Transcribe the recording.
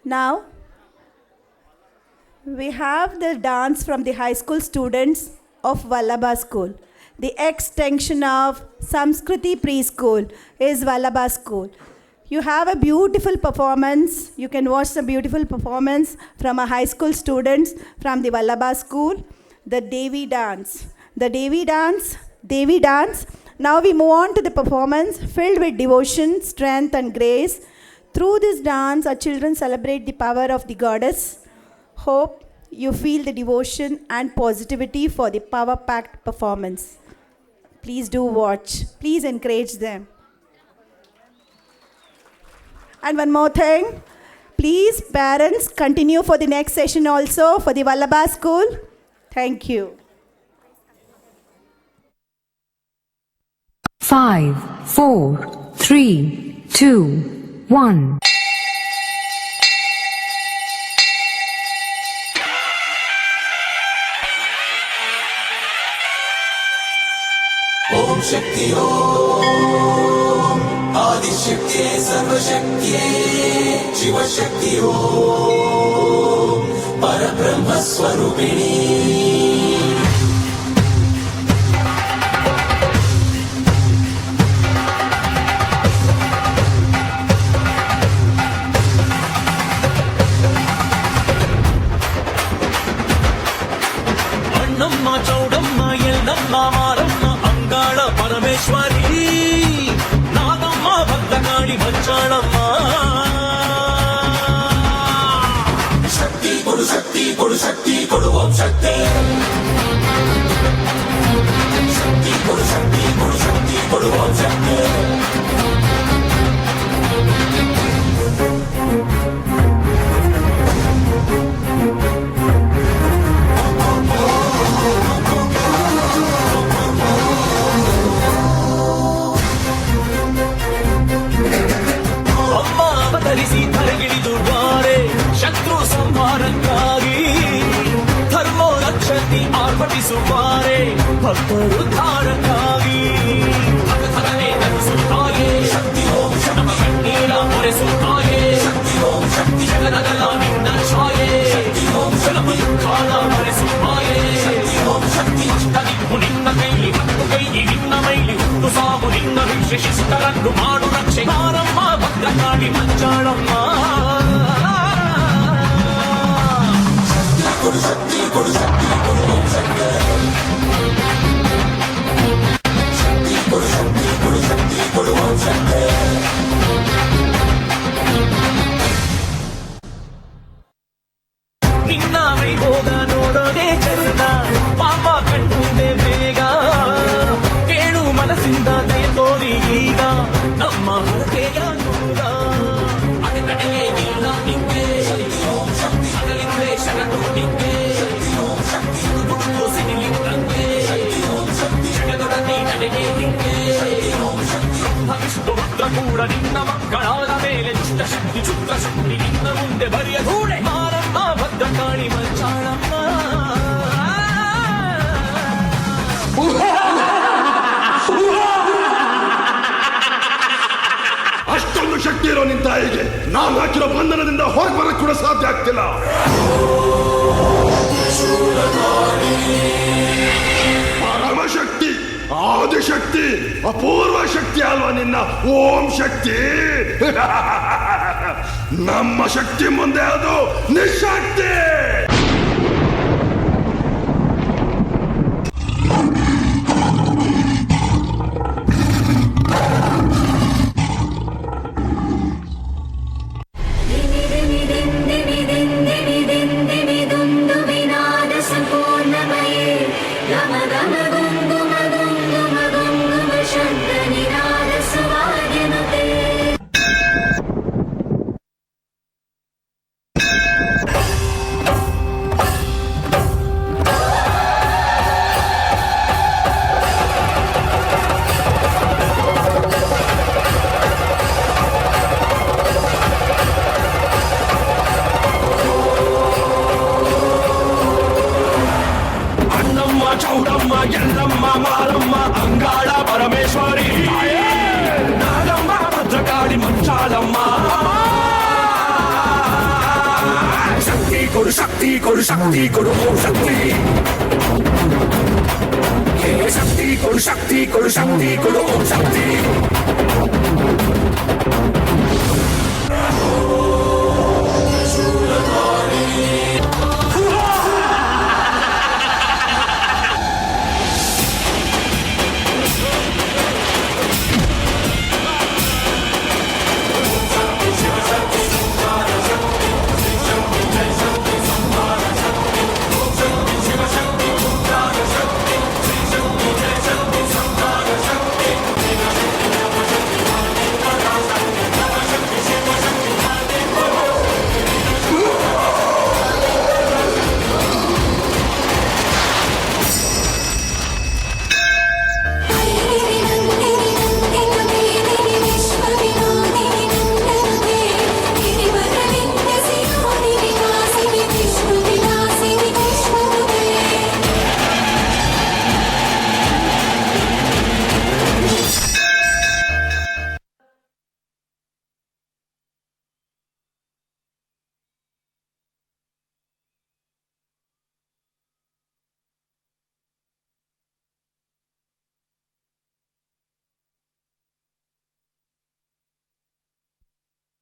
Now, we have the dance from the high school students of Vallabha School. The extension of Samskriti Preschool is Vallabha School. You have a beautiful performance. You can watch the beautiful performance from a high school students from the Vallabha School. The Devi dance. The Devi dance. Devi dance. Now we move on to the performance filled with devotion, strength and grace. Through this dance, our children celebrate the power of the goddess. Hope you feel the devotion and positivity for the power-packed performance. Please do watch. Please encourage them. And one more thing. Please, parents, continue for the next session also for the Vallabha School. Thank you. 5, 4, 3, 2, 1. ओम शक्ति ओम आदिशक्ति सर्वशक्ति शिवशक्ति ओम परब्रह्म स्वरूपिणी అన్నమ్మ చౌడమ్మ ఎల్లమ్మ మారమ్మ అంగాళ పరమేశ్వరి నాగమ్మ భద్రకాళి మంచాళమ్మ शक्ति code शक्ति code ओम शक्ति शक्ति code ओम शक्ति ಅಮ್ಮ ಅವತರಿಸಿ ಧರೆಗಿಳಿದು ಬಾರೆ ಶತ್ರು ಸಂಹಾರಕ್ಕಾಗಿ ಧರ್ಮೋ ರಕ್ಷತಿ ಆರ್ಭಟಿಸುತ್ತಾರೆ ಭಕ್ತರು ಧಾರಕ್ಕಾಗಿ ಭಗಧರನೆ ಧರಿಸುತ್ತಾಯೇ ಶಕ್ತಿ ಓಂ ನಮ್ಮ ಕಣ್ಣೀರ ಹೊರೆಸುತ್ತಾಯೇ ಶಕ್ತಿ ಓಂ ಶಕ್ತಿ ಜಗದಗಲ ನಿನ್ನ ಛಾಯೆ ಶಕ್ತಿ ಓಂ ನಮ್ಮ ದುಃಖಾನ ಮರೆಸುತ್ತಾಯೇ ಶಕ್ತಿ ಓಂ ಶಕ್ತಿ ಅಷ್ಟದಿಕ್ಕು ನಿನ್ನ ಕೈಲಿ ಹತ್ತು ಕೈ ನಿನ್ನ ಮೈಲಿ ಹುಟ್ಟು ಸಾವು ನಿನ್ನ ಭಿಕ್ಷೆ ಶಿಷ್ಟರನ್ನು ಮಾಡು ರಕ್ಷೆ ಮಾರಮ್ಮ ಭದ್ರಕಾಳಿ ಮಂಚಾಳಮ್ಮ शक्ति कोडु ओम शक्ति शक्ति कोडु ओम शक्ति ನಿನ್ನ ವೈಭೋಗ ನೋಡೋದೇ ಚಂದ ಪಾಪ ಕಂಡುಂದೆ ಬೇಗ ಕೇಳು ಮನಸ್ಸಿಂದ ದಯ ತೋರಿ ಈಗ ನಮ್ಮ ಹರಕೆಯ ನೋಡ ಅಡೆತಡೆಯೇ ಇಲ್ಲ ನಿಂಗೆ ಶಕ್ತಿ ಓಂ ಶಕ್ತಿ ಅಗಲಿಂದೆ ಶರಣು ನಿಂಗೆ ಶಕ್ತಿ ಓಂ ಶಕ್ತಿ ದುಡ್ಡು ಸಿಡಿಲಿದ್ದಂಗೆ ಶಕ್ತಿ ಓಂ ಶಕ್ತಿ ಜಗದೊಡನೆ ನಡೆಗೆ ನಿಂಗೆ ಶಕ್ತಿ ಓಂ ಶಕ್ತಿ ಭವಿಷ್ಯ ರುದ್ರ ಕೂಡ ನಿನ್ನ ಮಕ್ಕಳಾದ ಮೇಲೆ ದುಷ್ಟ ಶಕ್ತಿ ಕ್ಷುದ್ರ ಶಕ್ತಿ ನಿನ್ನ ಮುಂದೆ ಬರಿಯ ಧೂಳೆ ಮಾರಮ್ಮ ಭದ್ರಕಾಳಿ ಮಂಚಾಳಮ್ಮ ಅಷ್ಟೊಂದು ಶಕ್ತಿ ಇರೋ ನಿನ್ ತಾಯಿಗೆ ನಾವು ಹಾಕಿರೋ ಬಂಧನದಿಂದ ಹೊರಗೆ ಬರಕ್ ಕೂಡ ಸಾಧ್ಯ ಆಗ್ತಿಲ್ಲ. ಪರಮಶಕ್ತಿ ಆದಿಶಕ್ತಿ ಅಪೂರ್ವ ಶಕ್ತಿ ಅಲ್ವಾ ನಿನ್ನ ಓಂ ಶಕ್ತಿ ನಮ್ಮ ಶಕ್ತಿ ಮುಂದೆ ಅದು ನಿಶಕ್ತಿ. ಚೌಡಮ್ಮ ಎಲ್ಲಮ್ಮ ಮಾರಮ್ಮ ಅಂಗಾಳ ಪರಮೇಶ್ವರಿ ನಾಗಮ್ಮ ಭದ್ರಕಾಳಿ ಮಂಚಾಳಮ್ಮ ಶಕ್ತಿ ಕೊಡು ಶಕ್ತಿ ಕೊಡು ಓಂ ಶಕ್ತಿ ಹೇ ಶಕ್ತಿ ಕೊಡು ಶಕ್ತಿ ಕೊಡು ಶಕ್ತಿ ಕೊಡು ಓಂ ಶಕ್ತಿ